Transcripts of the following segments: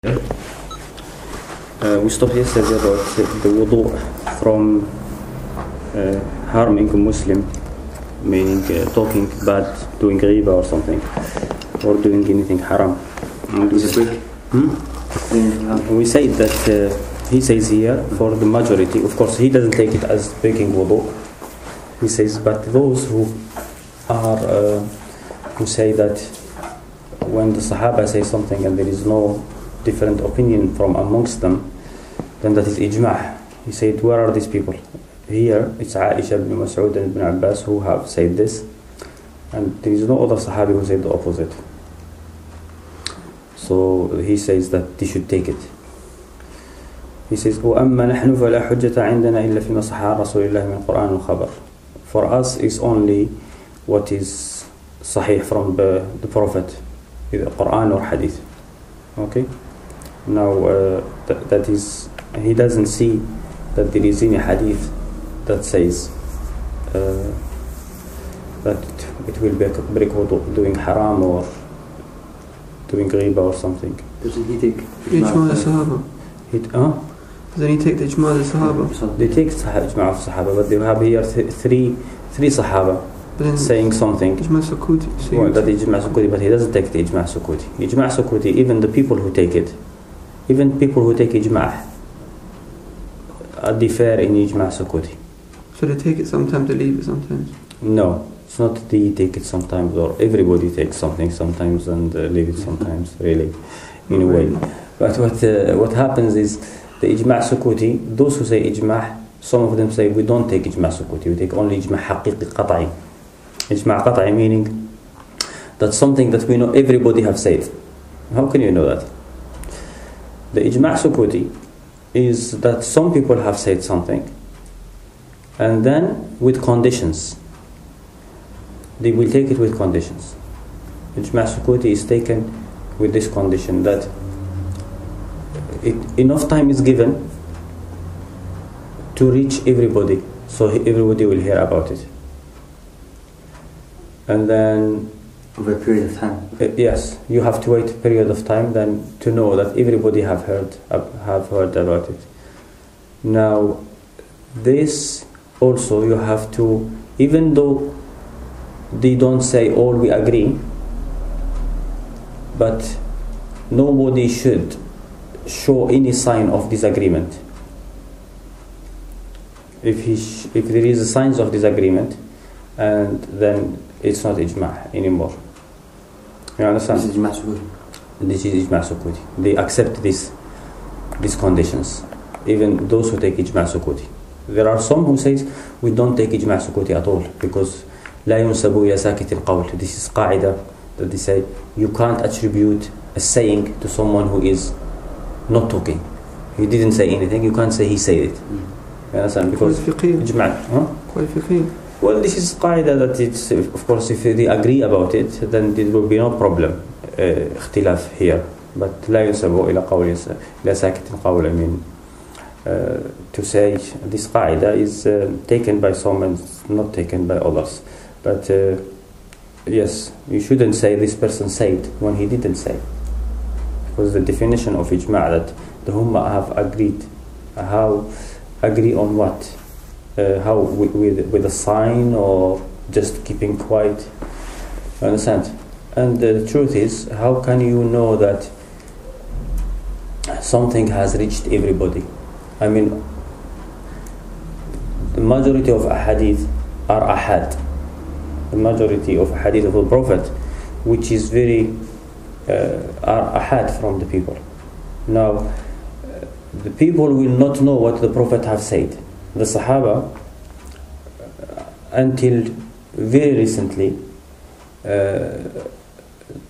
We stopped yesterday about the wudu from harming a Muslim, meaning talking bad, doing riba or something, or doing anything haram. We say that he says here for the majority, of course he doesn't take it as breaking wudu. He says, but those who are who say that when the Sahaba say something and there is no different opinion from amongst them, then that is ijma'. He said, where are these people? Here it's Aisha ibn Mas'ud and ibn Abbas who have said this, and there is no other Sahabi who said the opposite. So he says that they should take it. He says, وَأَمَّا نَحْنُ فَلَا حُجَّةَ عِنْدَنَا إِلَّا فِي مَا صَحَّ عَنْ رَسُولِ اللَّهِ مِنْ الْقُرْآنِ وَالْخَبَرِ. For us is only what is sahih from the Prophet, either Quran or Hadith. Okay? Now that is, he doesn't see that there is any Hadith that says that it will break wudu, doing haram or doing riba or something. Doesn't he take Ijma' al-Sahaba? Doesn't he take the Ijma' al-Sahaba? They take Ijma' al-Sahaba, but they have here three Sahaba saying something. Ijma' Sukuti. Well, that Ijma' Sukuti, but he doesn't take the Ijma' Sukuti. Ijma' Sukuti, even the people who take it, even people who take Ijma' differ in Ijma' Sukuti. So they take it sometimes, they leave it sometimes? No, it's not they take it sometimes, or everybody takes something sometimes and leave it sometimes, really, in a way. But what happens is, the Ijma' Sukuti, those who say Ijma', some of them say we don't take Ijma' Sukuti, we take only Ijma' Haqiqi Qat'i. Ijma' Qat'i meaning that something that we know everybody have said. How can you know that? The Ijma' Sukuti is that some people have said something, and then with conditions. They will take it with conditions. Ijma' Sukuti is taken with this condition that enough time is given to reach everybody, so everybody will hear about it. And then over a period of time. Yes, you have to wait a period of time then to know that everybody have heard about it. Now, this also you have to, even though they don't say all we agree, but nobody should show any sign of disagreement. If there is a signs of disagreement, and then it's not ijma' anymore. You understand? This is Ijma' Sukuti. This is Ijma' Sukuti. They accept these conditions, even those who take Ijma' Sukuti. There are some who say we don't take Ijma' Sukuti at all, because لا ينسب إلى ساكت القول. This is qaida that they say you can't attribute a saying to someone who is not talking. He didn't say anything, you can't say he said it. You understand? Because Ijma'. Quite fiqhi. Well, this is qaida that it's, of course, if they agree about it, then there will be no problem. اختلاف here. But لا ينسب إلى قول إلى ساكت القول. I mean, to say this qaida is taken by some and not taken by others. But yes, you shouldn't say this person said when he didn't say. Because the definition of ijma' that the Ummah have agreed, how agree on what? How with a sign or just keeping quiet? You understand? And the truth is, how can you know that something has reached everybody? I mean, the majority of ahadith are ahad. The majority of hadith of the Prophet, which is very are ahad from the people. Now, the people will not know what the Prophet have said. The Sahaba, until very recently,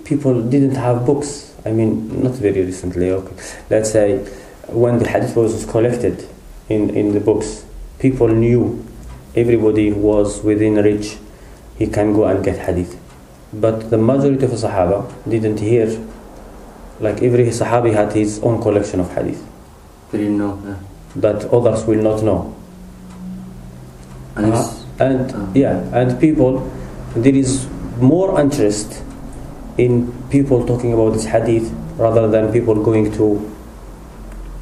people didn't have books. I mean, not very recently. Okay, let's say when the hadith was collected in the books, people knew, everybody was within reach. He can go and get hadith. But the majority of the Sahaba didn't hear. Like every Sahabi had his own collection of hadith. They didn't know. That others will not know. And people, there is more interest in people talking about this hadith rather than people going to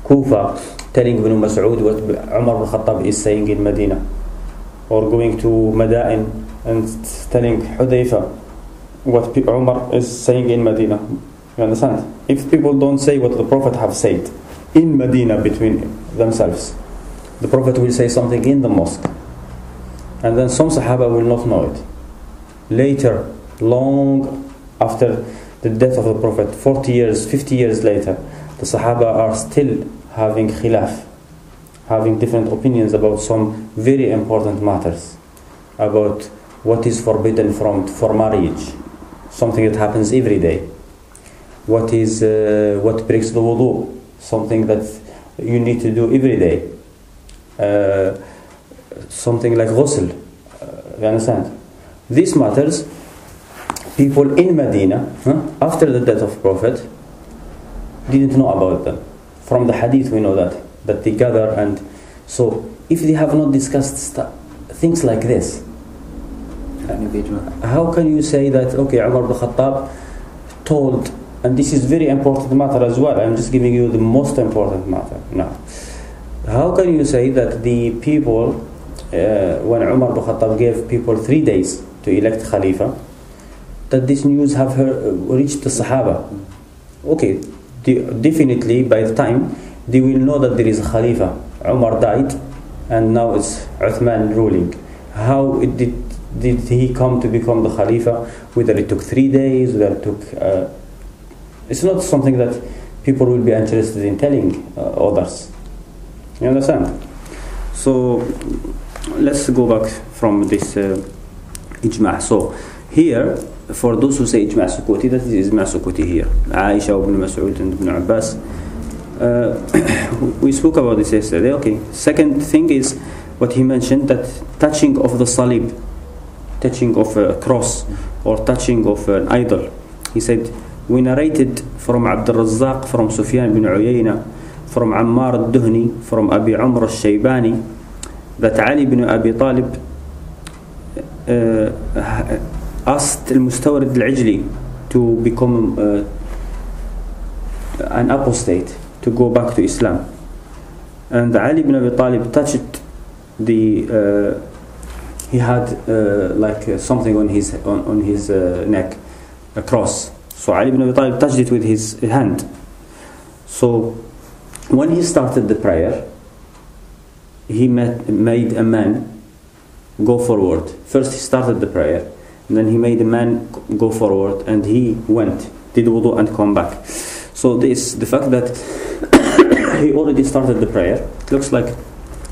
Kufa telling Ibn Mas'ud what Umar ibn Khattab is saying in Medina, or going to Madain and telling Hudayfa what Umar is saying in Medina. You understand? If people don't say what the Prophet have said in Medina between themselves, the Prophet will say something in the mosque, and then some Sahaba will not know it. Later, long after the death of the Prophet, 40 years, 50 years later, the Sahaba are still having khilaf, having different opinions about some very important matters, about what is forbidden for marriage, something that happens every day. What breaks the wudu, something that you need to do every day. Something like ghusl. You understand? These matters, people in Medina, after the death of Prophet, didn't know about them. From the hadith we know that they gather, and so if they have not discussed things like this, how can you say that, okay, Umar ibn Khattab told, and this is very important matter as well, I'm just giving you the most important matter now. How can you say that the people, when Umar ibn Khattab gave people 3 days to elect Khalifa, that this news have reached the Sahaba? Okay, definitely by the time they will know that there is a Khalifa. Umar died and now it's Uthman ruling. How did he come to become the Khalifa? Whether it took 3 days, whether it took... it's not something that people will be interested in telling others. You understand? So let's go back from this ijma'. So here, for those who say ijma' sukuti, that is ijma' sukuti here. Aisha, Ibn Mas'ud and Ibn Abbas. We spoke about this yesterday. Okay. Second thing is what he mentioned, that touching of the salib, touching of a cross or touching of an idol. He said, we narrated from Abd al-Razzaq, from Sufyan bin Uyayna, from Ammar al-Duhni, from Abi Umar al-Shaybani, that Ali bin Abi Talib asked al-Mustawrid al-Ijli to become an apostate, to go back to Islam. And Ali bin Abi Talib touched the he had like something on his neck, a cross. So Ali bin Abi Talib touched it with his hand. So when he started the prayer, he made a man go forward. First he started the prayer, and then he made a man go forward, and he went, did wudu and come back. So this, the fact that he already started the prayer, it looks like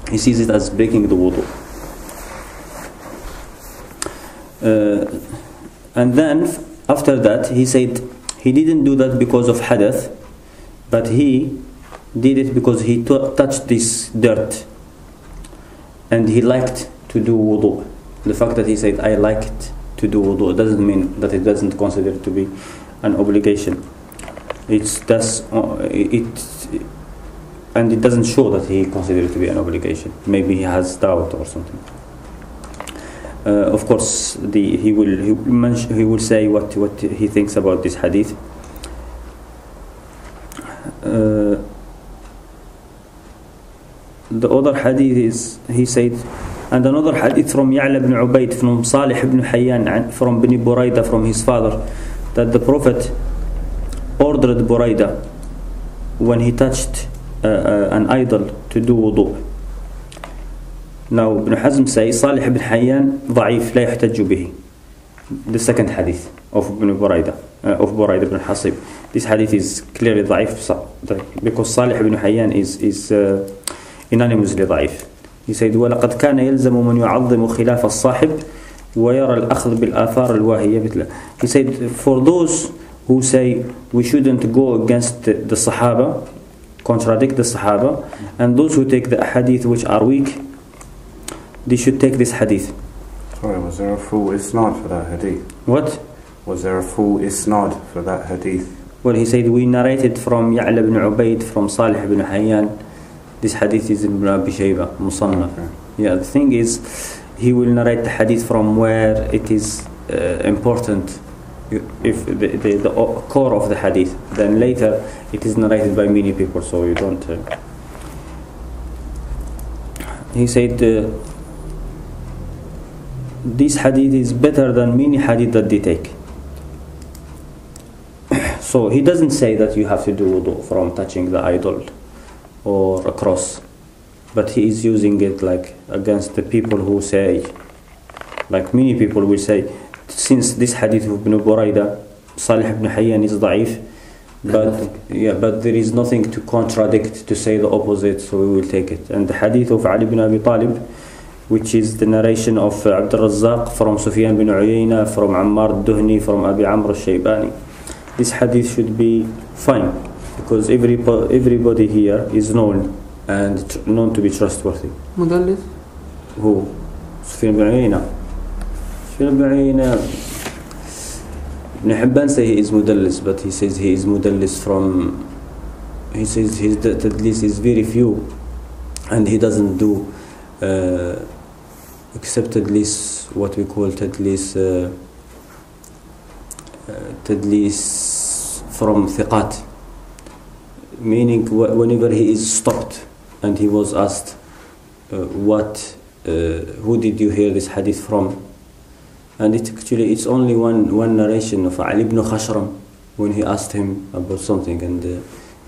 he sees it as breaking the wudu. And then after that he said he didn't do that because of hadath, but he did it because he touched this dirt and he liked to do wudu. The fact that he said I liked to do wudu doesn't mean that it doesn't consider it to be an obligation. And it doesn't show that he considers it to be an obligation. Maybe he has doubt or something. Of course, he will say what he thinks about this hadith. The other hadith is, he said, and another hadith from Ya'la ibn Ubayd, from Salih ibn Hayyan, from Bani Burayda, from his father, that the Prophet ordered Burayda when he touched an idol to do wudu. Now Ibn Hazm says Salih ibn Hayyan ضعيف لا يحتج به. The second hadith of Ibn Burayda, of Burayda ibn Hasib. This hadith is clearly ضعيف because Salih ibn Hayyan is unanimously ضعيف. He said وَلَقَدْ كَانَ يَلْزَمُ مَنْ يُعَظِّمُ خِلَافَ الصَّاحِبِ وَيَرَى الْأَخْذ بِالْآثَارِ الْوَاهِيَةِ مثله. He said, for those who say we shouldn't go against the Sahaba, contradict the Sahaba, and those who take the hadith which are weak, they should take this hadith. Sorry, was there a full isnad for that hadith? What? Was there a full isnad for that hadith? Well, he said we narrated from Ya'la ibn Ubayd, from Salih ibn Hayyan. This hadith is in Abi Shayba, Musannaf. Okay. Yeah, the thing is, he will narrate the hadith from where it is important if the core of the hadith, then later it is narrated by many people, so you don't. He said this hadith is better than many hadith that they take. So he doesn't say that you have to do wudu from touching the idol or a cross, but he is using it like against the people who say, like many people will say, since this hadith of Ibn Burayda, Salih ibn Hayyan is da'if, but there is nothing to contradict, to say the opposite, so we will take it. And the hadith of Ali ibn Abi Talib, which is the narration of Abd al-Razzaq from Sufyan bin Uyayna, from Ammar al-Duhni, from Abi Amr al-Shaybani. This hadith should be fine, because everybody here is known and known to be trustworthy. Mudallis? Who? Sufyan bin Uyayna. Sufyan bin Uyayna, Ibn Hibban say he is mudallis, but he says he is mudallis from, he says his tadlis is very few, and he doesn't do except tadlis, what we call tadlis from thiqat, meaning whenever he is stopped and he was asked who did you hear this hadith from, and it's only one narration of Ali ibn Khashram, when he asked him about something, and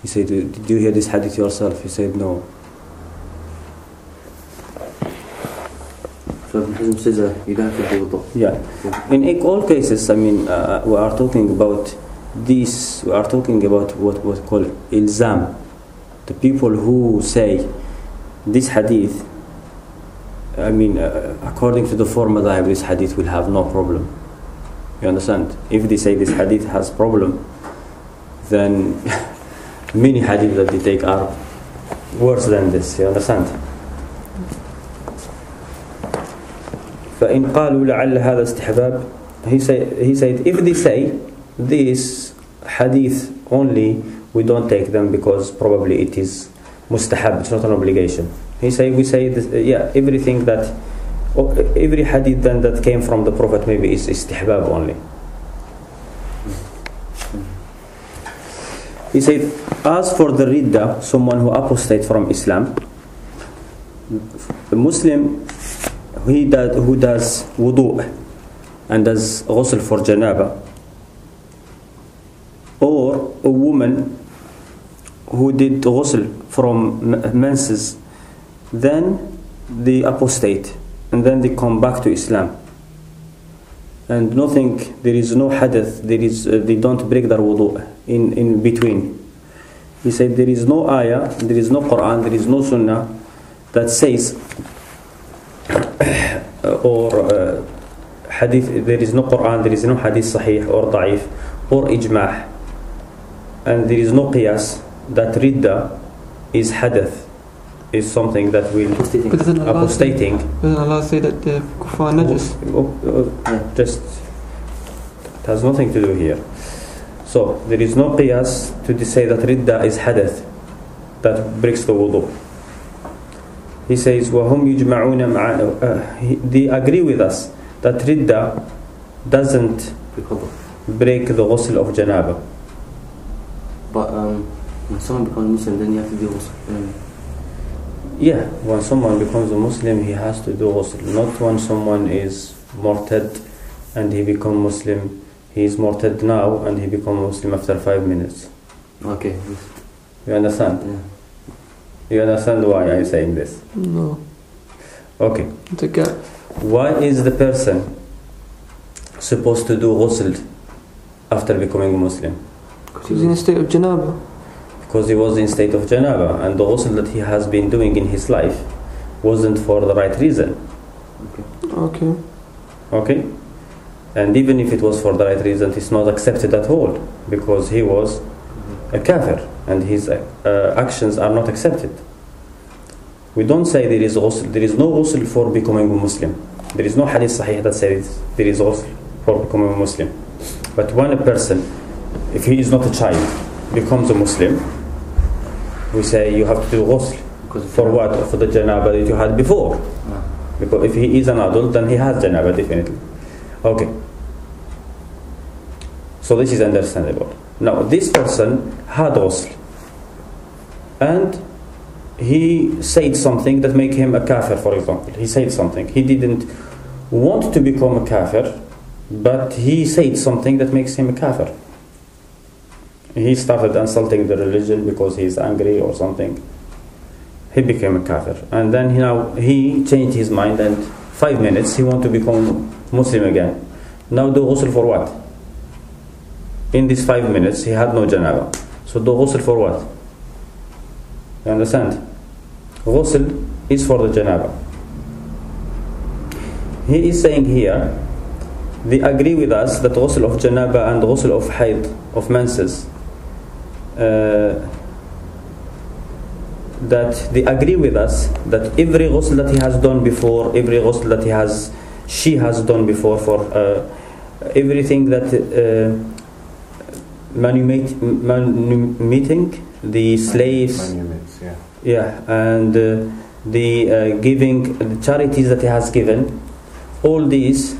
he said, did you hear this hadith yourself? He said no. So Ibn Hazm says you don't have to do wudu. Yeah. In all cases, I mean, we are talking about this, we are talking about what we call ilzam. The people who say this hadith, I mean, according to the four madhahib, this hadith will have no problem. You understand? If they say this hadith has problem, then many hadith that they take are worse than this. You understand? فإن قالوا لعل هذا استحباب, he said if they say this hadith only, we don't take them because probably it is mustahab, it's not an obligation. We say this, everything that, every hadith then that came from the Prophet maybe is istihbab only. He said, as for the ridda, someone who apostates from Islam, the Muslim who does wudu and does ghusl for janaba, or a woman who did ghusl from menses, then they apostate and then they come back to Islam, and nothing, there is no hadith, they don't break their wudu in between. He said there is no ayah, there is no Quran, there is no sunnah that says or hadith, there is no Quran, there is no hadith sahih or da'if or ijma', and there is no qiyas that ridda is hadith, is something that will apostating. Doesn't Allah say that the kuffar najis? Just, it has nothing to do here. So there is no qiyas to say that ridda is hadith that breaks the wudu. He says, وَهُمْ يُجْمَعُونَ مَعَ, they agree with us that ridda doesn't break the ghusl of janaba. But when someone becomes Muslim, then you have to do ghusl. Yeah, when someone becomes a Muslim, he has to do ghusl. Not when someone is murtad and he becomes Muslim. He is murtad now and he becomes Muslim after 5 minutes. Okay. Yes. You understand? Yeah. You understand why I'm saying this? No. Okay. It's a gap. Why is the person supposed to do ghusl after becoming a Muslim? Because he's in a state of janaba. Because he was in state of janaba, and the ghusl that he has been doing in his life wasn't for the right reason. Okay. Okay? And even if it was for the right reason, it's not accepted at all, because he was a kafir and his actions are not accepted. We don't say there is ghusl, there is no ghusl for becoming a Muslim. There is no hadith sahih that says there is ghusl for becoming a Muslim. But when a person, if he is not a child, becomes a Muslim, we say you have to do ghusl. For what? For the janaba that you had before. Because if he is an adult, then he has janaba definitely. Okay. So this is understandable. Now this person had ghusl, and he said something that make him a kafir, for example. He said something. He didn't want to become a kafir, but he said something that makes him a kafir. He started insulting the religion because he's angry or something. He became a kafir. And then he changed his mind, and 5 minutes he want to become Muslim again. Now do ghusl for what? In these 5 minutes he had no janaba. So do ghusl for what? You understand? Ghusl is for the janaba. He is saying here, they agree with us that ghusl of janaba and ghusl of hayd, of menses, that they agree with us that every ghusl that he has done before, every ghusl that she has done before, for everything that manumitting the slaves, and the giving the charities that he has given, all these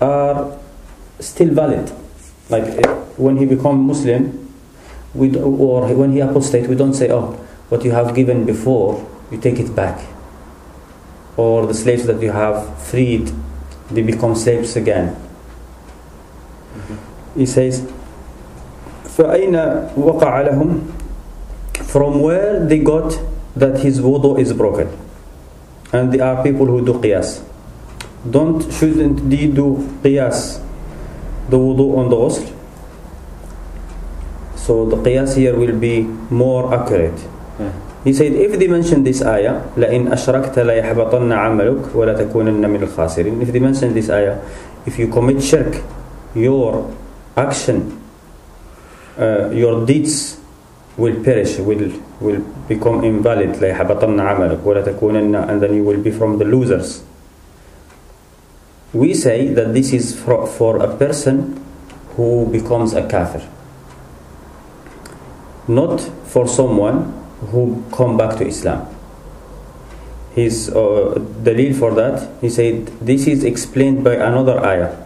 are still valid. Like when he become Muslim, or when he apostate, we don't say, oh, what you have given before, you take it back. Or the slaves that you have freed, they become slaves again. He says, فَأَيْنَ وَقَعَ لَهُمْ, from where they got that his wudu is broken. And there are people who do qiyas. Shouldn't they do qiyas, the wudu on the ghusl? So the qiyas here will be more accurate. He said, if they mention this ayah, لَإِنْ أَشْرَكْتَ لَيَحْبَطَنَّ عَمَلُكَ وَلَتَكُونَنَّ مِنَ الْخَاسِرِينَ. If they mention this ayah, if you commit shirk, your action, your deeds will perish, will become invalid. لَيَحْبَطَنَّ عَمَلُكَ وَلَتَكُونَنَّ, and then you will be from the losers. We say that this is for a person who becomes a kafir, not for someone who come back to Islam. His dalil for that, he said, this is explained by another ayah,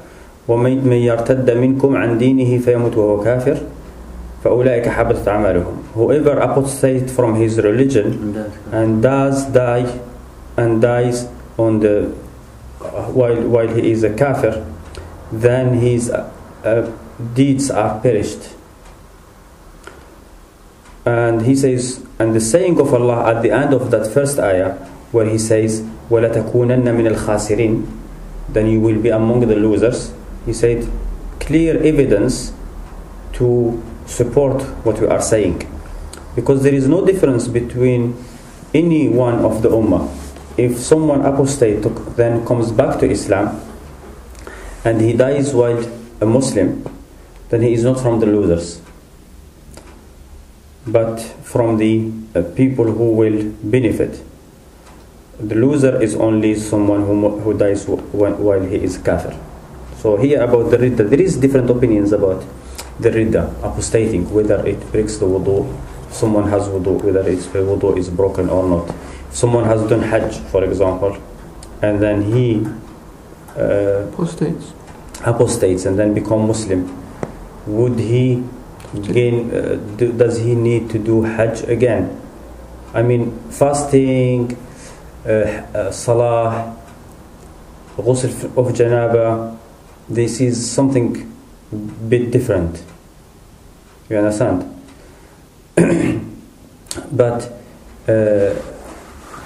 وَمَن يَرْتَدَّ مِنْكُمْ عَنْ دِينِهِ فَيَمُتْ وَهُوَ كَافِرٌ فَأُولَٰئِكَ حَبَطَتْ أَعْمَالُهُم. Whoever apostates from his religion and dies on the while he is a kafir, then his deeds are perished. And he says, and the saying of Allah at the end of that first ayah, where he says, وَلَتَكُونَنَّ مِنَ الْخَاسِرِينَ, then you will be among the losers. He said, clear evidence to support what we are saying. Because there is no difference between any one of the ummah. If someone apostate then comes back to Islam and he dies while a Muslim, then he is not from the losers, but from the people who will benefit. The loser is only someone who dies while he is kafir. So here about the ridda, there is different opinions about the ridda, apostating, whether it breaks the wudu, someone has wudu, whether its wudu is broken or not. If someone has done hajj, for example, and then he apostates and then become Muslim, would he does he need to do hajj again? I mean, fasting, salah, ghusl of janaba, this is something bit different. You understand? But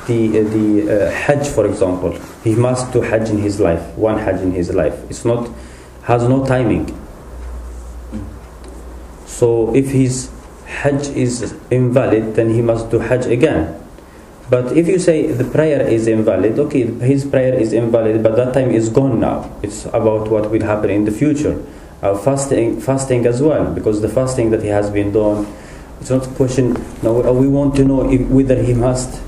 the hajj, for example, he must do hajj in his life, one hajj in his life. Has no timing. So if his hajj is invalid, then he must do hajj again. But if you say the prayer is invalid, okay, his prayer is invalid, but that time is gone now. It's about what will happen in the future. Fasting as well, because the fasting that he has been done, it's not a question. Now we want to know whether he must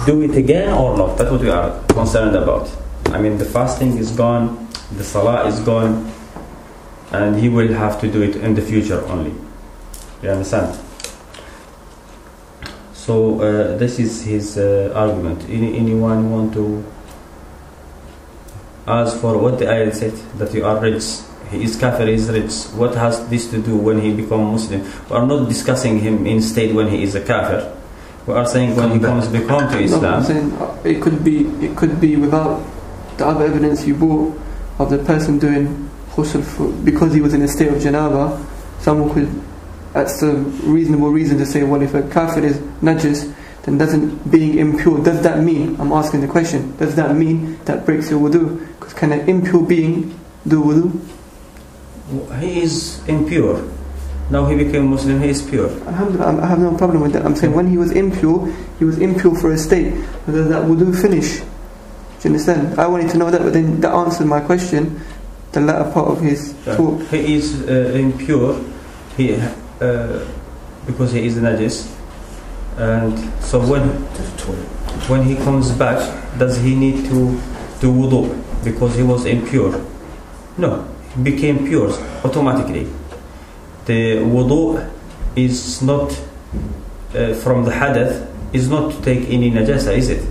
do it again or not. That's what we are concerned about. I mean, the fasting is gone, the salah is gone, and he will have to do it in the future only. You understand? So this is his argument. Anyone want to ask for what the ayah said, that you are rich? he is kafir, he is rich. What has this to do when he becomes Muslim? We are not discussing him instead when he is a kafir. We are saying when he become to Islam. No, I'm saying it could be without the other evidence you brought of the person doing ghusl because he was in a state of janaba. Someone could, that's a reasonable reason to say, well, if a kafir is najis, then doesn't being impure, does that mean, I'm asking the question, does that mean that breaks your wudu? Because can an impure being do wudu? He is impure. Now he became Muslim, he is pure. Alhamdulillah, I have no problem with that. I'm saying when he was impure for a state. But does that wudu finish? Do you understand? I wanted to know that, but then that answered my question, the latter part of his talk. He is impure because he is najis. And so when he comes back, does he need to do wudu because he was impure? No, he became pure automatically. The wudu is not from the hadath, is not to take any najasa, is it?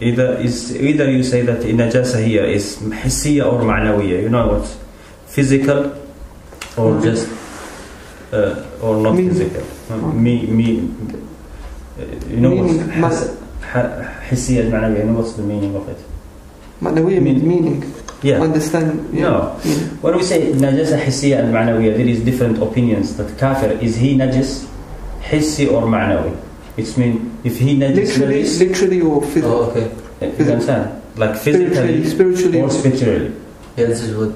Either you say that najasa here is hissiya or ma'nawiyya, you know what? Physical or just or not physical. You know what? Hissiya and ma'nawiyya, you know what's the meaning of it? Ma'nawiyya means meaning. Yeah. Understand? Yeah. No. When we say najasa hissiya and ma'nawiyya, there is different opinions that kafir, is he najis, hissi or ma'nawi? It's mean if he najis literally or physically. Oh, okay. You understand? Like physically, spiritually or spiritually. Yeah, this is what.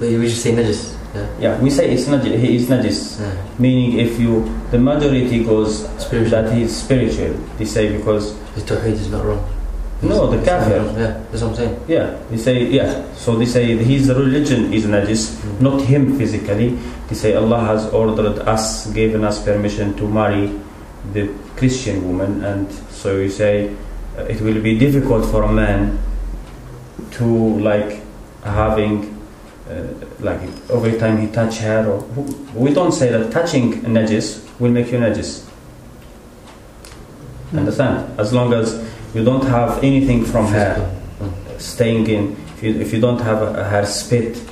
But we just say najis. Yeah, we say it's najis. He is najis. Yeah. Meaning, if the majority goes Spiritual. that he is spiritual. They say because His tawheed is not wrong. no, the kafir. Yeah, that's what I'm saying. Yeah, they say So they say his religion is najis, not him physically. They say Allah has ordered us, given us permission to marry the Christian woman, and so you say it will be difficult for a man to like having like every time he touch her. Or we don't say that touching najis will make you najis. Understand? As long as you don't have anything from her staying in, if you don't have her spit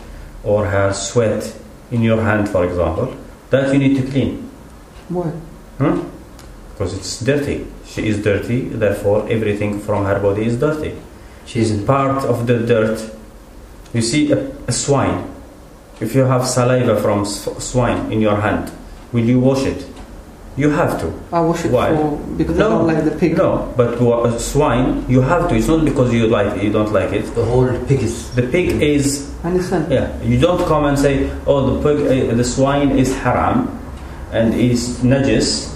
or her sweat in your hand, for example, that you need to clean. Why? Because it's dirty. She is dirty, therefore everything from her body is dirty. She's part of the dirt. You see a swine. If you have saliva from swine in your hand, will you wash it? You have to. I wash it. Why? Because I don't like the pig. No, but a swine, you have to. It's not because you don't like it. the whole pig is. The pig is. I understand. Yeah, you don't come and say, oh, the swine is haram and is najis,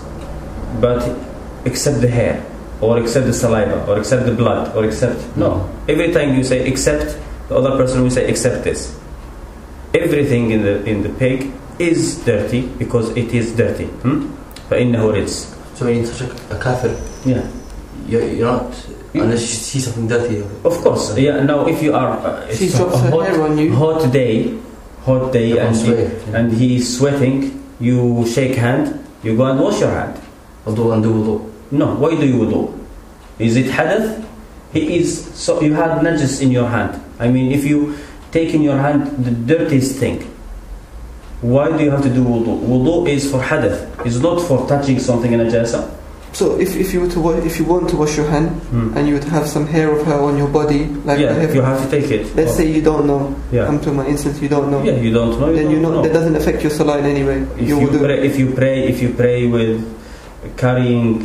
but except the hair, or except the saliva, or except the blood, or except no. Every time you say except, the other person will say except this. Everything in the pig is dirty because it is dirty. فإنه رجس. So when you touch a kafir, Yeah. you're not unless you see something dirty. Of course. Yeah. Now, if you are She it's drops her hair on you. hot day, and he is sweating, you shake hand, you go and wash your hand. Although undo wudu. No, why do you wudu? Is it hadath? So you have najis in your hand. I mean, if you take in your hand the dirtiest thing, why do you have to do wudu? Wudu is for hadath. It's not for touching something in najasa. So if you want to wash your hand and you would have some hair of her on your body, like you have to take it. Let's say you don't know. Yeah. I'm talking about instance you don't know. Yeah, you don't know. Then that doesn't affect your salah in any way. If you pray with carrying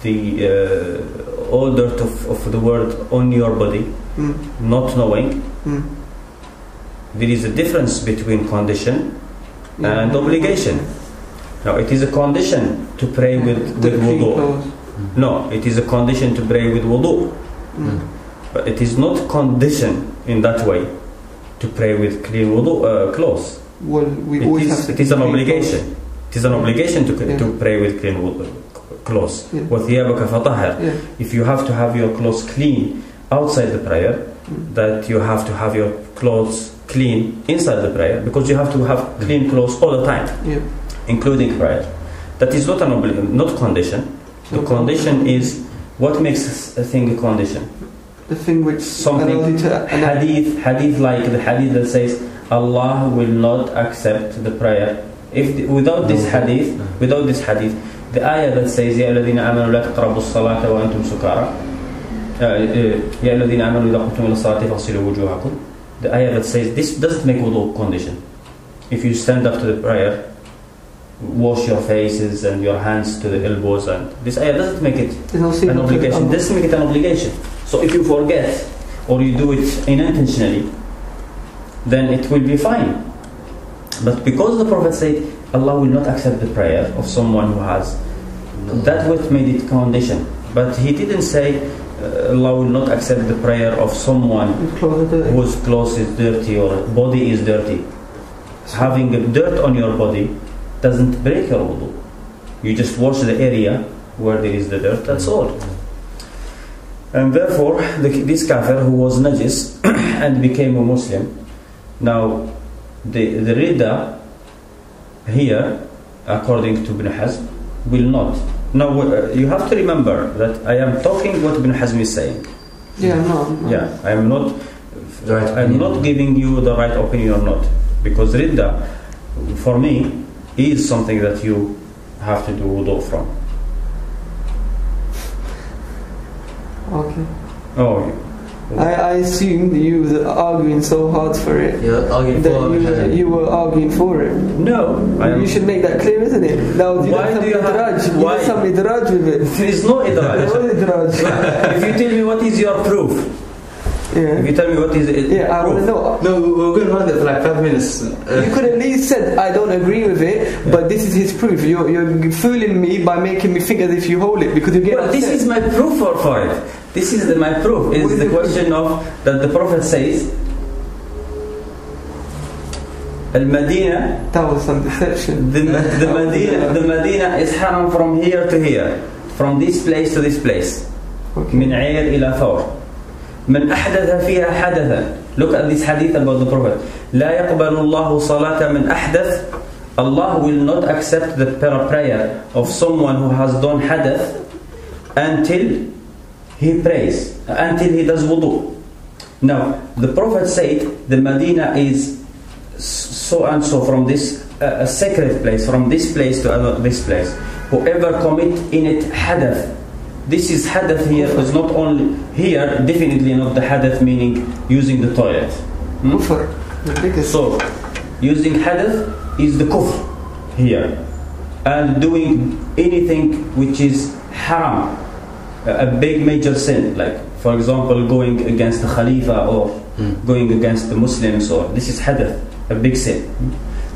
the all dirt of the world on your body, not knowing, there is a difference between condition and obligation. Now, it is a condition to pray with wudu. No, it is a condition to pray with wudu. But it is not condition in that way to pray with clean wudu clothes. Well, it is an obligation. It is an obligation to pray with clean wudu clothes. وَثِيَابَكَ فَطَهِّرْ. If you have to have your clothes clean outside the prayer, that you have to have your clothes clean inside the prayer, because you have to have clean clothes all the time, including prayer. That is not not condition. The condition is what makes a thing a condition. The thing which something allows you to hadith like the hadith that says Allah will not accept the prayer. Without this hadith, the ayah that says يا الذين آمنوا لا تقربوا الصلاة وأنتم سكارى يا الذين آمنوا إذا قمتم إلى الصلاة فاغسلوا وجوهكم, the ayah that says this doesn't make wudu condition. If you stand up to the prayer, wash your faces and your hands to the elbows, and this ayah doesn't make it an obligation. Doesn't make it an obligation. So if you forget or you do it unintentionally, then it will be fine. But because the Prophet said Allah will not accept the prayer of someone who has, that what made it condition. But he didn't say Allah will not accept the prayer of someone whose clothes is dirty or body is dirty. Having dirt on your body doesn't break your wudu. You just wash the area where there is the dirt, that's all. And therefore, this kafir who was najis and became a Muslim, now the Ridda here, according to Ibn Hazm, will not. Now you have to remember that I am talking what Ibn Hazm is saying. Yeah, no. Yeah, I am not. I'm not giving you the right opinion or not, because Ridda, for me, is something that you have to do wudu from. Okay. Oh. I assumed you were arguing so hard for it. You're arguing for it. You were arguing for it. No. You should make that clear, isn't it? Now, why do you have... Why? Some idraj with it. There is no idraj. If you tell me what is your proof. Yeah. If you tell me what is it. Yeah, I want to know. No, we're going to run it for like 5 minutes. You could at least said, I don't agree with it, but this is his proof. You're fooling me by making me think as if you hold it, because you get upset. This is my proof for it. This is my proof. Is the question of that the Prophet says Al-Madinah. That was some deception. The Madinah is haram from here to here, from this place to this place. من عير إلى ثور. من أحدث فيها حدثا. Look at this hadith about the Prophet. لا يقبل الله صلاة من أحدث. Allah will not accept the prayer of someone who has done hadath until he prays, until he does wudu. Now, the Prophet said the Medina is so and so from this a sacred place, from this place to this place. Whoever commit in it hadath. This is hadath here is not only here, definitely not the hadath meaning using the toilet. So, using hadath is the kufr here. And doing anything which is haram, a big major sin, like for example going against the Khalifa or going against the Muslims, or this is hadath, a big sin.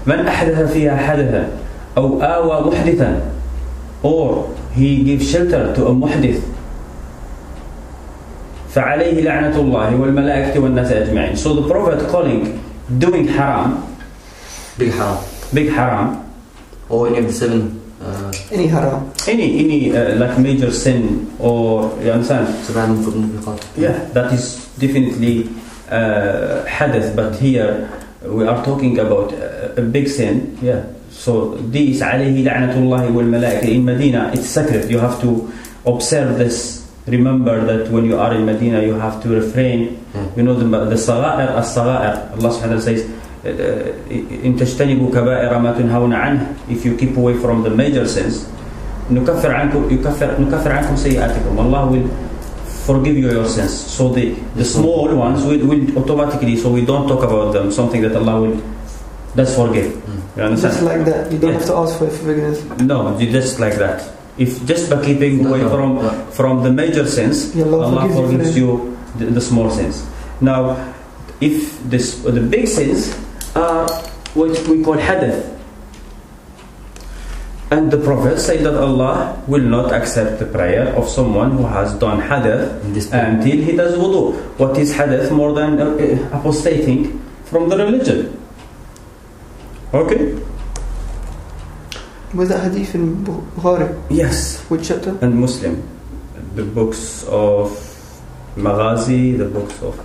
من أحدث فيها حدثا أو آوى محدثا, or he gives shelter to a muhdith, فعليه لعنة الله والملائكة والناس أجمعين. So the Prophet calling doing haram, big haram, or any of the 7 any haram, any like major sin, or you understand? Yeah, that is definitely hadith. But here we are talking about a big sin. Yeah. So this عليه لعنة الله والملائكة in Medina, it's sacred. You have to observe this. Remember that when you are in Medina, you have to refrain. You know the صغائر الصغائر. Allah subhanahu wa ta'ala says, إن تجتنبوا كبائر ما تنهون عنه. If you keep away from the major sins, نكفر عنكم سيئاتكم. Allah will forgive you your sins. So the small ones will automatically. So we don't talk about them. Something that Allah will does forgive. You understand? Just like that. You don't have to ask for forgiveness. No, just like that. If just by keeping away from the major sins, Allah forgives you the small sins. Now, if the big sins are what we call hadath, and the Prophet said that Allah will not accept the prayer of someone who has done hadath until he does wudu. What is hadath more than apostating from the religion? Okay. Was that hadith in Bukhari? Yes. Which chapter? And Muslim. The books of Maghazi, the books of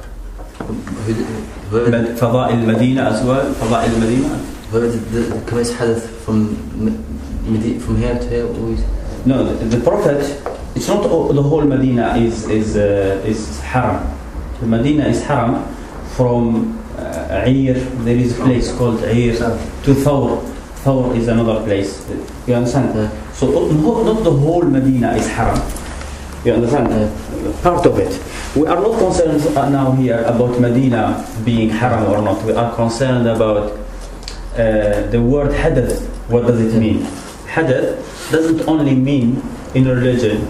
Fada'il Medina as well. Fada'il Medina. Where did the hadith from here to here? No, the Prophet it's not the whole Medina is haram. The Medina is haram from Ayr. There is a place called Ayr to Thawr. Thawr is another place. You understand? So not the whole Medina is haram. You understand? Part of it. We are not concerned now here about Medina being haram or not. We are concerned about the word hadath. What does it mean? Hadath doesn't only mean in religion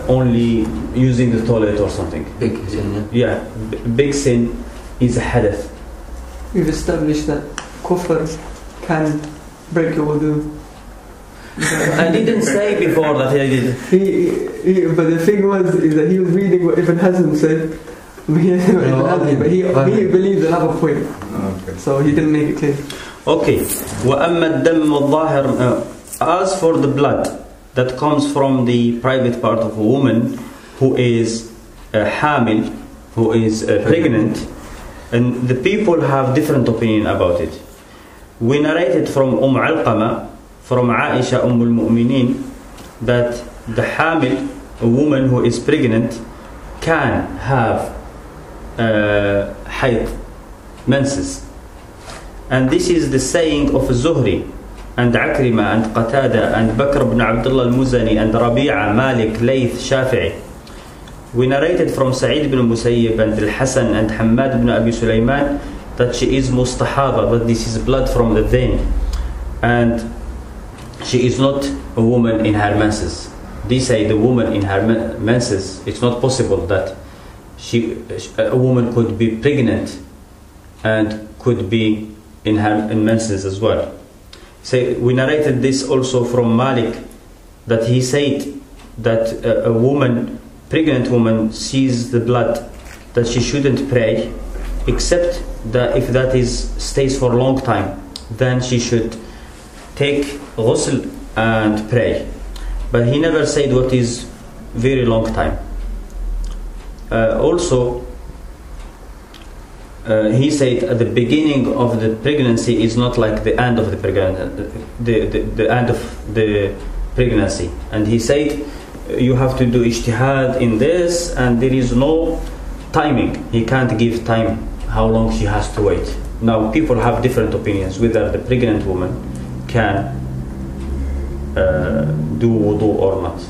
only using the toilet or something. Big sin, yeah. Big sin is a hadath. We've established that kufr can break your wudu. I didn't say before that I did. But the thing is that he was reading what Ibn Hazm said. But he believed another point. Okay. So he didn't make it clear. Okay. وَأَمَّا الدَّمُ الظَّاهِرُ. As for the blood that comes from the private part of a woman who is hamil, who is pregnant, and the people have different opinion about it. We narrated from Alqama, from Aisha al-Mu'minin, that the hamil, a woman who is pregnant, can have hayd, menses. And this is the saying of Zuhri and Akrima and Qatada and Bakr ibn Abdullah al-Muzani and Rabi'a, Malik, Layth, Shafi'i. We narrated from Sa'id ibn Musayyib and Al-Hasan and Hammad ibn Abi Sulaiman that she is mustahaba, that this is blood from the vein, and she is not a woman in her menses. They say the woman in her menses, it's not possible that a woman could be pregnant and could be in her menses as well. So we narrated this also from Malik, that he said that a woman, pregnant woman, sees the blood, that she shouldn't pray, except that if that stays for a long time, then she should take ghusl and pray. But he never said what is very long time. He said at the beginning of the pregnancy is not like the end of the pregnancy, the end of the pregnancy. And he said you have to do ijtihad in this, and there is no timing. He can't give time how long she has to wait. Now people have different opinions whether the pregnant woman can do wudu or not.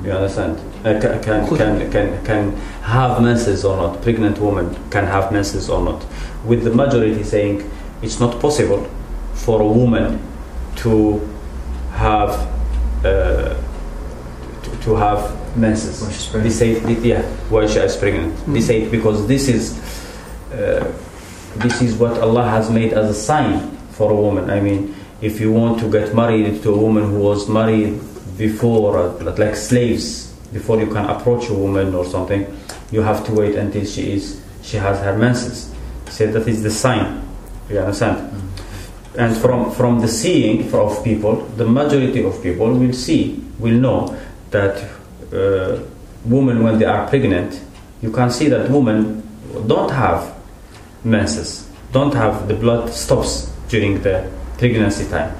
You understand? Can have menses or not. Pregnant woman can have menses or not. With the majority saying it's not possible for a woman to have menses. They say why she is pregnant. They say because this is what Allah has made as a sign for a woman. I mean, if you want to get married to a woman who was married before, like slaves, before you can approach a woman or something, you have to wait until she has her menses. So that is the sign. You understand? And from the seeing of people, the majority of people will know that women, when they are pregnant, you can see that women don't have menses, don't have, the blood stops during the pregnancy time.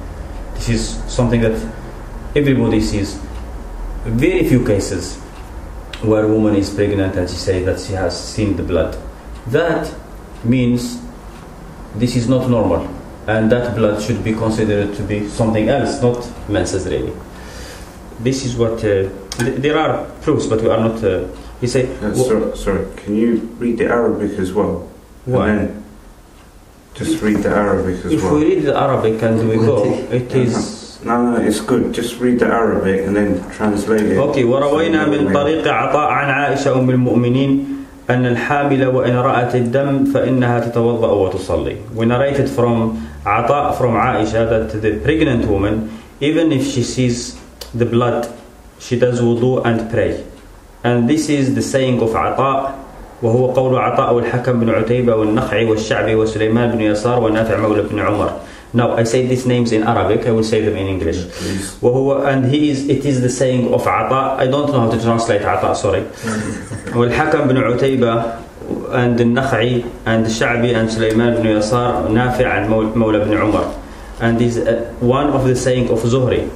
This is something that everybody sees. Very few cases where a woman is pregnant and she says that she has seen the blood. That means this is not normal, and that blood should be considered to be something else, not menses really. This is what there are proofs, but we are not. You say. Sorry. Can you read the Arabic as well? Why? And then just read the Arabic as well. If we read the Arabic and we go, it is. No, it's good. Just read the Arabic and then translate it. Okay. وروينا من طريق عطاء عن عائشة أم المؤمنين أن الحامل وإن رأت الدم فإنها تتوضأ وتصلي. We narrated from عطاء from Aisha that the pregnant woman, even if she sees the blood, she does wudu and pray. And this is the saying of عطاء, وهو قول عطاء والحكم بن عتيبة والنخعي والشعبي وسليمان بن يسار ونافع مولى بن عمر. Now I say these names in Arabic, I will say them in English. And it is the saying of Ata. I don't know how to translate Ata, sorry. والحكم بن عتيبة and النخعي and الشعبي and سليمان بن يسار نافع and مولى بن عمر. And this one of the saying of Zuhri.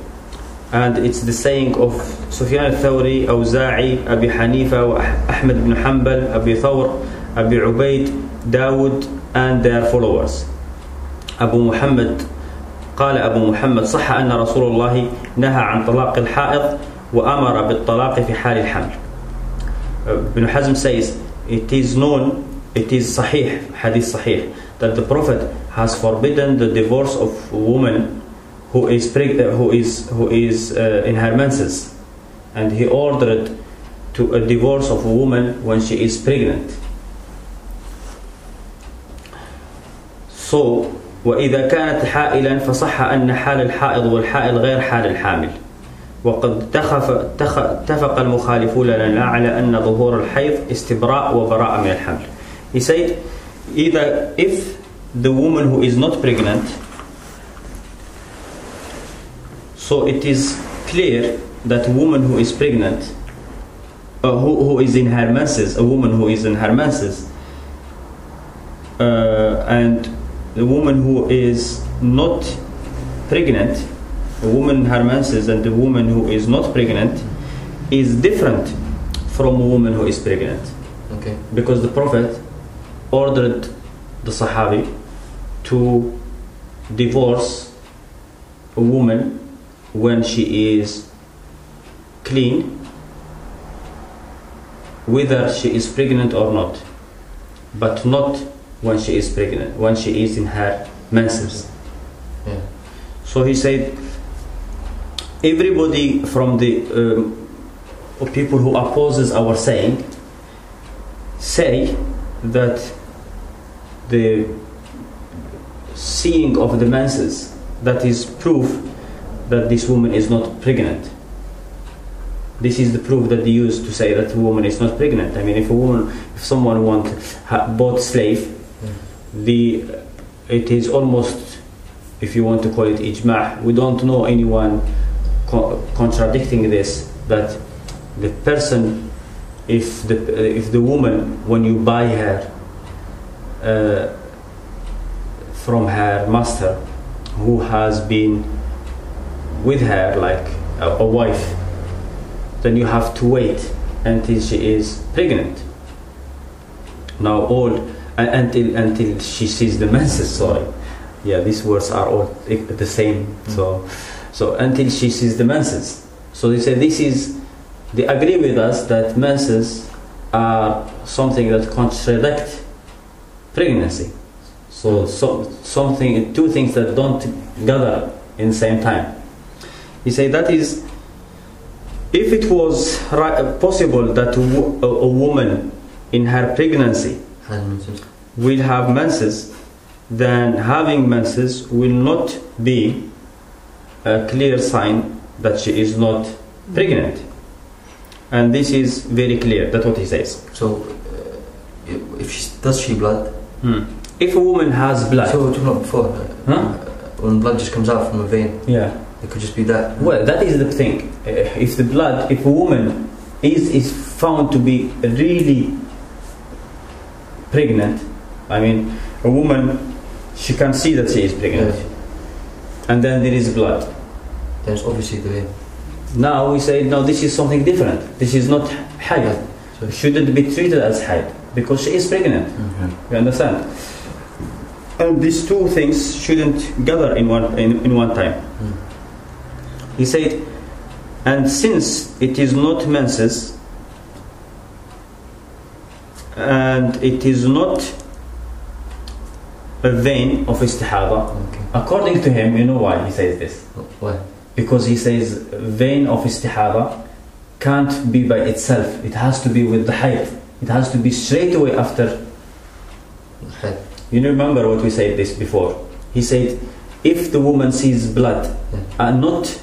and it's the saying of Sufyan al-Thawri, Awza'i, Abi Hanifa, Ahmad ibn Hanbal, Abi Thawr, Abi Ubaid, Dawood, and their followers. Abu Muhammad قال أبو محمد صح أن رسول الله نهى عن طلاق الحائض وأمر بالطلاق في حال الحمل. Ibn Hazm says it is known, it is sahih, hadith sahih, that the Prophet has forbidden the divorce of a woman who is in her menses, and he ordered to a divorce of a woman when she is pregnant. So وإذا كانت حائلا فصح أن حال الحائض والحائل غير حال الحامل. وقد اتفق المخالفون لنا على أن ظهور الحيض استبراء وبراءة من الحمل. He said, either if the woman who is not pregnant, so it is clear that a woman who is pregnant, who is in her menses, a woman who is in her menses, and the woman who is not pregnant, a woman in her menses and the woman who is not pregnant is different from a woman who is pregnant. Okay. Because the Prophet ordered the Sahabi to divorce a woman when she is clean, whether she is pregnant or not, but not when she is pregnant, when she is in her menses. Yeah. So he said, everybody from the people who opposes our saying say that the seeing of the menses, that is proof that this woman is not pregnant. This is the proof that they use to say that a woman is not pregnant. I mean, if someone bought slave, it is almost, if you want to call it ijma', we don't know anyone contradicting this, that the person, if the woman, when you buy her from her master, who has been with her like a wife, then you have to wait until she is pregnant. Now until she sees the menses. Sorry, yeah, these words are all the same. So until she sees the menses. So they say they agree with us that menses are something that contradict pregnancy. So two things that don't gather in the same time. He said that is, if it was possible that a woman in her pregnancy will have menses, then having menses will not be a clear sign that she is not pregnant. And this is very clear. That's what he says. So, does she blood? If a woman has blood. So, before, when blood just comes out from a vein, yeah, it could just be that. Well, that is the thing. If a woman is found to be really pregnant, I mean, a woman, she can see that she is pregnant, and then there is blood. Then it's obviously the vein. Now we say, no, this is something different. This is not haid. So it shouldn't be treated as haid because she is pregnant. You understand? And these two things shouldn't gather in one time. He said, and since it is not menses and it is not a vein of istihada, according to him, you know why he says this? Why? Because he says vein of istihada can't be by itself. It has to be with the hayd. It has to be straight away after. You remember what we said this before? He said, if the woman sees blood and not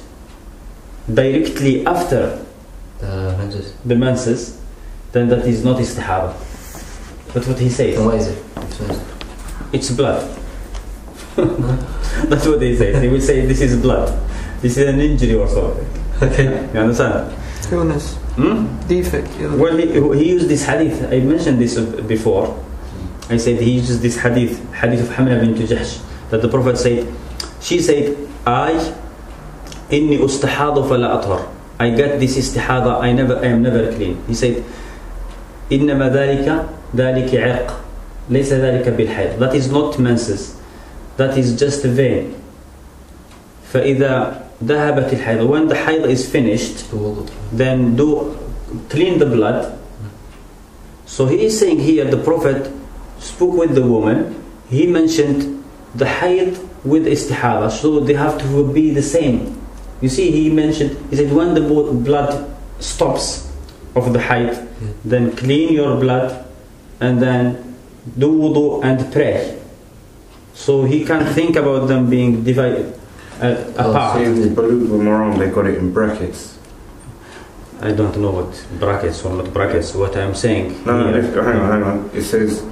directly after the menses, then that is not istihada. That's what he says. And what is it? It's blood. That's what he says. He will say this is blood. This is an injury or something. Okay. You understand? Illness. Defect. Illness. Well, he used this hadith. I mentioned this before. I said he uses this hadith of Hamna bint Jahsh, that the Prophet said, she said, I إني أستحاض فلا أطهر. I get this istihada, I am never clean. He said إنما ذلك عرق ليس ذلك بالحيض. That is not menses, that is just a vein. فإذا ذهبت الحيض, when the haid is finished, then do clean the blood. So he is saying here, the Prophet spoke with the woman, he mentioned the haid with istihada, so they have to be the same. You see, he said when the blood stops of the haid, then clean your blood and then do wudu and pray. So he can't think about them being divided apart. See, in Bulugh al-Maram they got it in brackets. I don't know what brackets or not brackets. What I'm saying. No, hang on. It says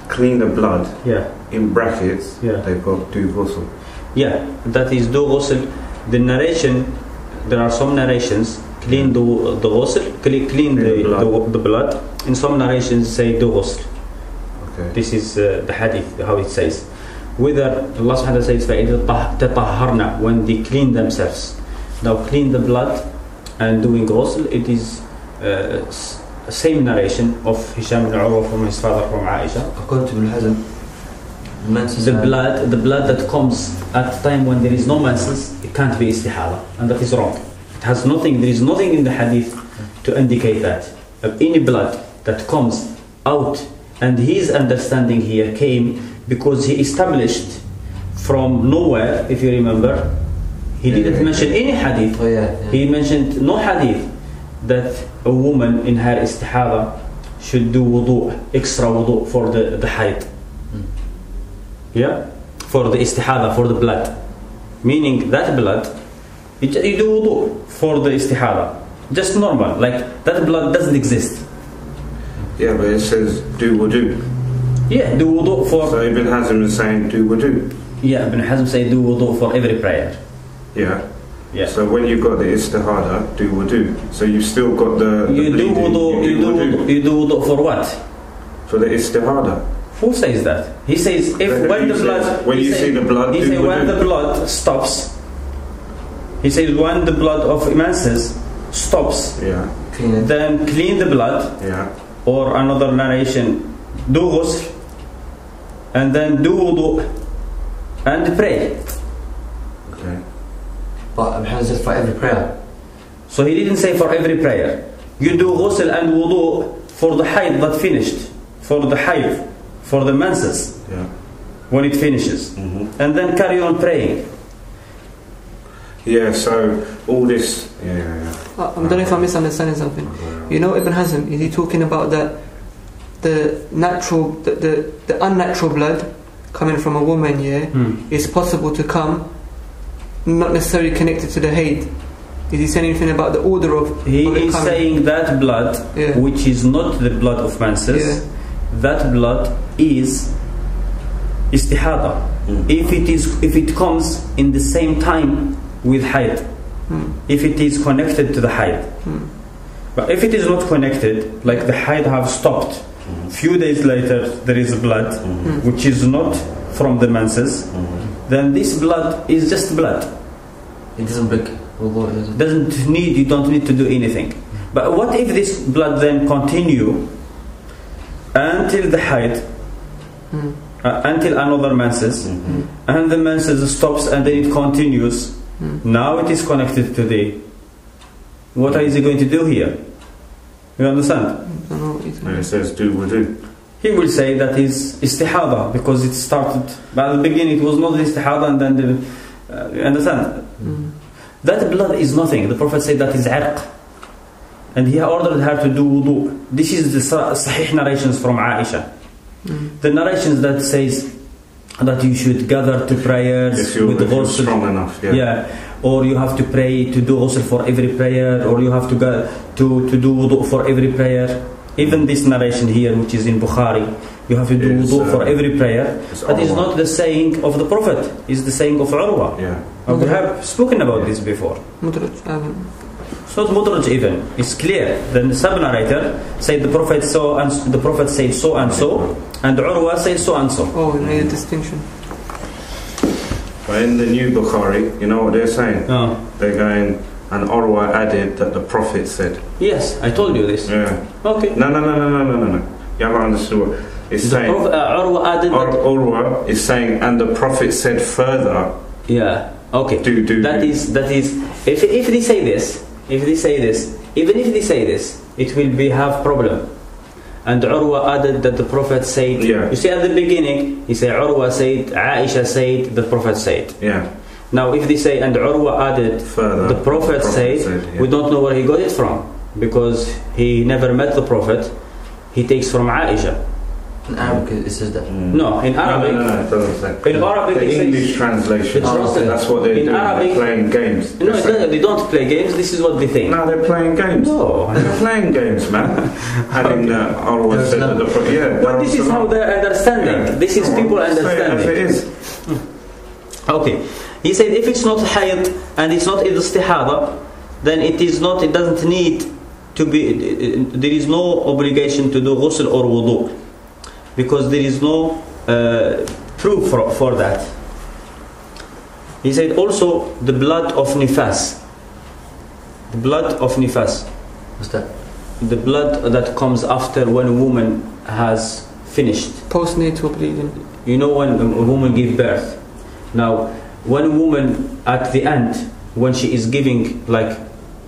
clean the blood. Yeah. In brackets. Yeah. They've got do ghusl. Yeah, that is do ghusl. The narration, there are some narrations clean the ghusl, clean the blood. In some narrations say do ghusl. Okay. This is the hadith, how it says. Whether Allah subhanahu wa ta'ala says فَإِذَا when they clean themselves. Now clean the blood and doing ghusl, it is same narration of Hisham ibn Urwa from his father from Aisha. According to Ibn Hazm, the blood that comes at the time when there is no menses, it can't be istihada, and that is wrong. It has nothing, there is nothing in the hadith to indicate that. Any blood that comes out, and his understanding here came because he established from nowhere, if you remember, he didn't mention any hadith. He mentioned no hadith that a woman in her istihada should do wudu, extra wudu for the haid. Yeah, for the istihada, for the blood, meaning that blood you do wudu for the istihada, just normal, like that blood doesn't exist. Yeah, but it says do wudu. Yeah, do wudu for. So Ibn Hazm is saying do wudu. Yeah, Ibn Hazm say do wudu for every prayer. Yeah. Yeah. So when you've got the istihada, do wudu. So you've still got the you do wudu. You do wudu for what? For the istihada. Who says that? He says if when the blood. When you see the blood. He says when the blood stops. He says when the blood of menses stops. Yeah. Then clean the blood. Yeah. Or another narration, do ghusl, and then do wudu and pray. Okay. But Ibn Hazm says for every prayer. So he didn't say for every prayer. You do ghusl and wudu for the haid that finished, for the haid, for the menses, when it finishes, and then carry on praying. Yeah, so all this. Yeah. I don't know if I'm misunderstanding something. You know, Ibn Hazm, is he talking about that the unnatural blood coming from a woman, is possible to come, not necessarily connected to the haid? Is he saying anything about the order of? He is saying that blood, which is not the blood of menses, that blood is istihada. If it comes in the same time with haid, if it is connected to the haid. But if it is not connected, like the haid have stopped, few days later there is blood which is not from the menses, then this blood is just blood. It doesn't break. You don't need to do anything. But what if this blood then continue until the haid, until another menses, and the menses stops and then it continues? Now it is connected to the. What is he going to do here? You understand? And it says do wudu. He will say that is istihada because it started. But at the beginning it was not istihada, and then you understand? That blood is nothing. The Prophet said that is irq, and he ordered her to do wudu. This is the sahih narrations from Aisha. The narrations that says that you should gather to prayers with ghusl, strong enough, or you have to pray to do ghusl for every prayer, or you have to go to do wudu for every prayer. Even this narration here, which is in Bukhari, you have to do wudu for every prayer. That is not the saying of the Prophet. It's the saying of Urwa. We have spoken about this before. So it's mudraj even. It's clear. Then the sub-narrator said the Prophet so and the Prophet said so and so, and Urwa said so and so. Oh, we made a distinction. But in the new Bukhari, you know what they're saying? Oh. They're going, and Urwa added that the Prophet said. Yes, I told you this. Yeah. Okay. No. You haven't understood what it's saying. Urwa added Urwa is saying, and the Prophet said further. Yeah. Okay. That is. If they say this, even if they say this, it will have problem. And Urwa added that the Prophet said. Yeah. You see at the beginning, he said Urwa said, Aisha said, the Prophet said. Yeah. Now if they say and Urwa added further, the Prophet said, yeah. We don't know where he got it from because he never met the Prophet. He takes from Aisha. In Arabic it says that. No, in Arabic. No, it doesn't say. In Arabic, the English translation. That's what they're doing. Arabic, they're playing games. No, they don't play games. This is what they think. No, they're playing games. No, they're playing games, man. Adding Urwa said that the Prophet. Yeah, but this is how they're understanding. Yeah. This is people understanding. It is. Okay. He said if it's not hayd and it's not istihada, then it is not. It doesn't need to be. There is no obligation to do ghusl or wudu because there is no proof for that. He said also the blood of nifas. The blood of nifas. What's that? The blood that comes after when a woman has finished. Postnatal bleeding. You know when a woman gives birth. Now, when a woman at the end, when she is giving like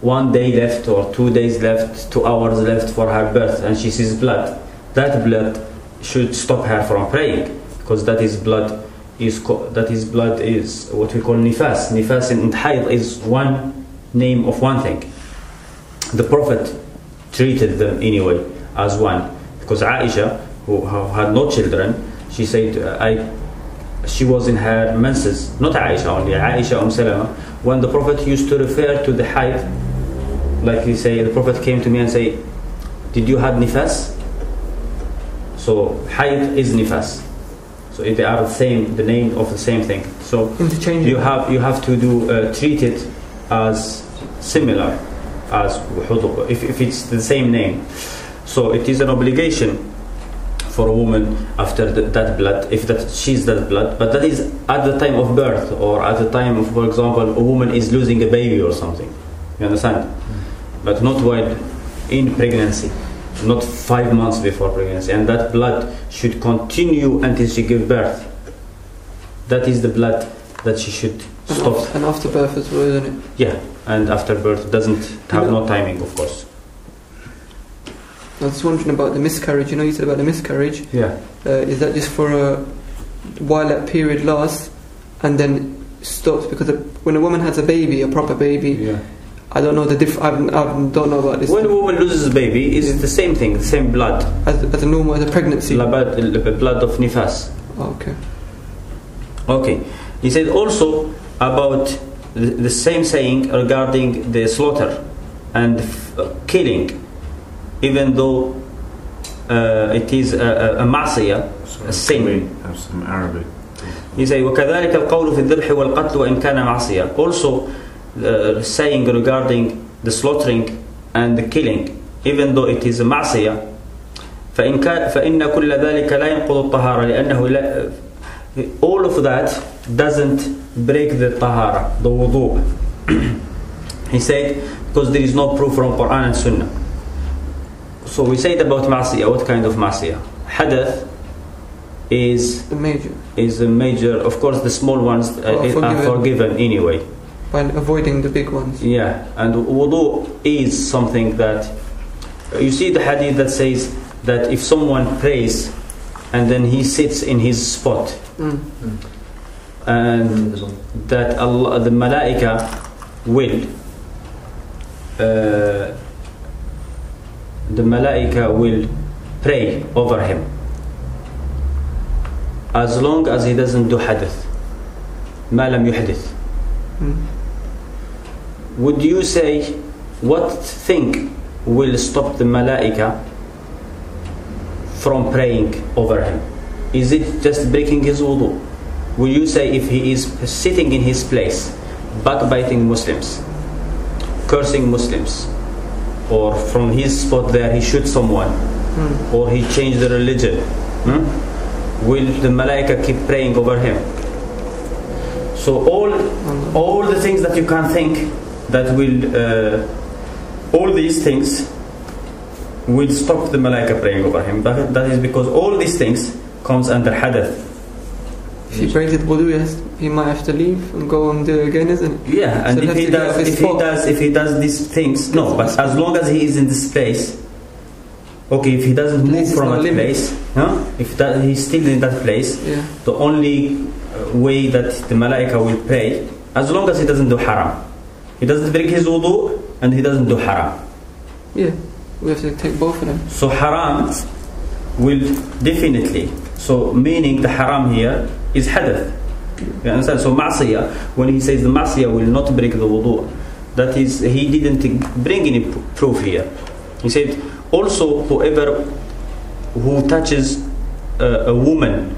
1 day left or 2 days left, 2 hours left for her birth, and she sees blood, that blood should stop her from praying because that is blood is what we call nifas. Nifas and hayd is one name of one thing. The Prophet treated them anyway as one because Aisha, who had no children, she said she was in her menses, not Aisha only, Aisha Salama, when the Prophet used to refer to the hayd, like he say, the Prophet came to me and say, did you have nifas? So hayd is nifas. So they are the name of the same thing. So you have to treat it as similar as wudu, if it's the same name. So it is an obligation for a woman after that blood, if that she's that blood, but that is at the time of birth or at the time of, for example, a woman is losing a baby or something. You understand? But not while in pregnancy, not 5 months before pregnancy, and that blood should continue until she gives birth. That is the blood that she should stop. And after birth as well, isn't it? Yeah, and after birth doesn't have no timing, of course. I was wondering about the miscarriage. You know, you said about the miscarriage. Yeah. Is that just for while that period lasts and then stops? Because when a woman has a baby, a proper baby, yeah. I don't know the I don't know about this. When a woman loses a baby, it's the same thing, the same blood. As a normal, as a pregnancy. The blood of nifas. Oh, okay. Okay. He said also about the same saying regarding the slaughter and killing. Even though it is a ma'siyah, a sin. We have some Arabic. He says, وَكَذَلِكَ الْقَوْلُ فِي الذِّبْحِ وَالْقَتْلِ وَإِنْ كَانَ مَعْصِيَةً. Also, saying regarding the slaughtering and the killing, even though it is a ma'siyah, فإن كل ذلك لا ينقض الطهارة لأنه all of that doesn't break the tahara, the wudu. He said, because there is no proof from Quran and Sunnah. So we said about ma'siyah. What kind of ma'siyah? Hadath is a major. Of course, the small ones are forgiven anyway. By avoiding the big ones. Yeah, and wudu is something that you see the hadith that says that if someone prays and then he sits in his spot, and that Allah, the malaika will. The malaika will pray over him as long as he doesn't do hadith. ما لم يحدث. Would you say what thing will stop the malaika from praying over him? Is it just breaking his wudu? Will you say if he is sitting in his place, backbiting Muslims, cursing Muslims, or from his spot there he shoots someone, or he changed the religion, will the malaika keep praying over him? So all the things that you can think that will, all these things will stop the malaika praying over him. That is because all these things comes under hadath. If he breaks with wudu, he might have to leave and go and do it again, isn't it? Yeah, and so if he does these things, no. But as long as he is in this place, okay. If he doesn't move from that place, if he's still in that place, the only way that the malaika will pray, as long as he doesn't do haram, he doesn't break his wudu and he doesn't do haram. Yeah, we have to take both of them. So haram will definitely. So meaning the haram here is hadath. You understand? So ma'siyah, when he says the ma'siyah will not break the wudu, that is, he didn't bring any proof here. He said also whoever who touches a woman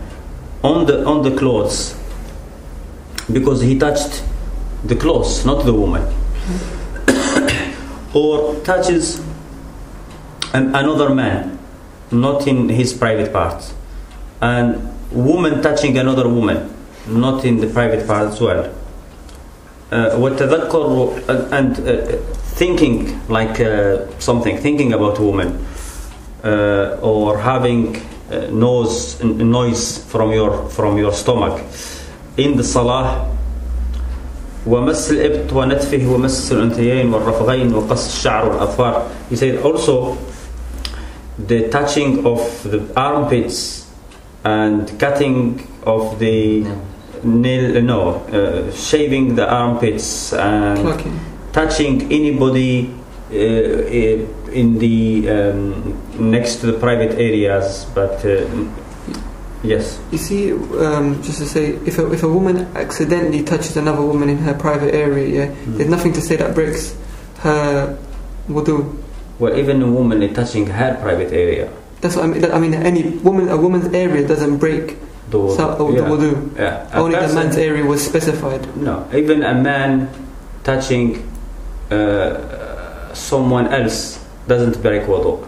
on the clothes, because he touched the clothes, not the woman, or touches another man, not in his private parts, and woman touching another woman, not in the private part as well. وَالتَّذَكُّرُ and thinking like something, thinking about a woman, or having noise from your stomach in the salah. ومس الإبط ونتفه ومس الأنثيين والرفغين وقص الشعر والأظفار. He said also the touching of the armpits and cutting of the nail, shaving the armpits and touching anybody in the next to the private areas, but yes. You see, just to say, if a woman accidentally touches another woman in her private area, there's nothing to say that breaks her wudu. Well, even a woman touching her private area. That's what I mean. I mean, a woman's area doesn't break the wudu. Yeah. Only the man's area was specified. No, even a man touching someone else doesn't break wudu.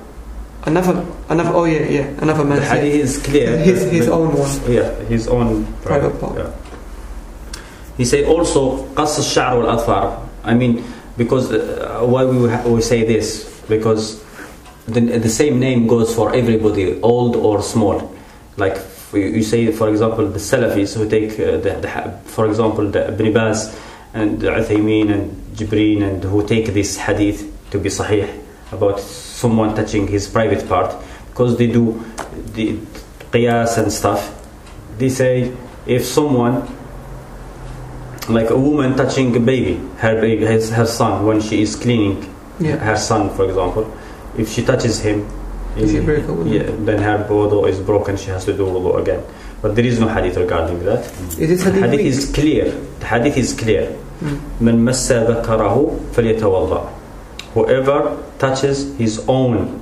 Another man. The hadith is clear. His own one. Yeah, his own private part. Yeah. He said also قص الشعر والأظفار. I mean, because why we say this? Because the same name goes for everybody, old or small. Like you say, for example, the Salafis who take for example, the Ibn Baz and the Uthaymin and Jibreen, and who take this hadith to be sahih about someone touching his private part, because they do the qiyas and stuff. They say if someone, like a woman touching a baby, her son, when she is cleaning her son, for example, if she touches him, then her wudu is broken, she has to do wudu again. But there is no hadith regarding that. The hadith is clear. The hadith is clear. من مس ذكره فليتوضأ. Whoever touches his own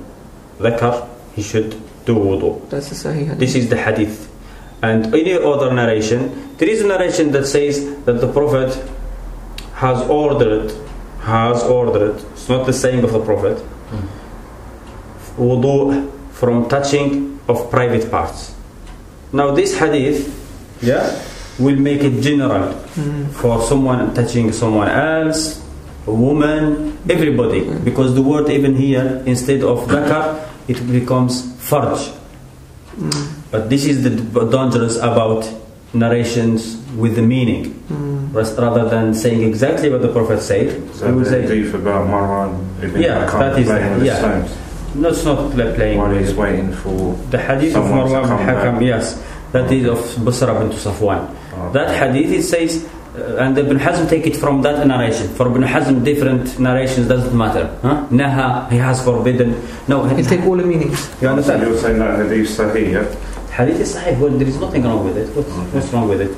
dhakar, he should do wudu. That's the Sahih hadith. This is the hadith. And any other narration, there is a narration that says that the Prophet has ordered, it's not the saying of the Prophet, wudu from touching of private parts. Now this hadith, will make it general for someone touching someone else, a woman, everybody, because the word even here, instead of dhakar, it becomes farj. But this is the dangerous about narrations with the meaning, rather than saying exactly what the Prophet said. So the hadith about Marwan ibn that is stones. No, it's not playing. While he's waiting for the hadith of Marwan ibn Hakam, that is of Busra bint Safwan. That hadith, it says, and Ibn Hazm take it from that narration. For Ibn Hazm, different narrations doesn't matter. Naha, he has forbidden. No, he'll take all the meanings. You understand? So you're saying that hadith sahih, Hadith is sahih. Well, there is nothing wrong with it. What's wrong with it?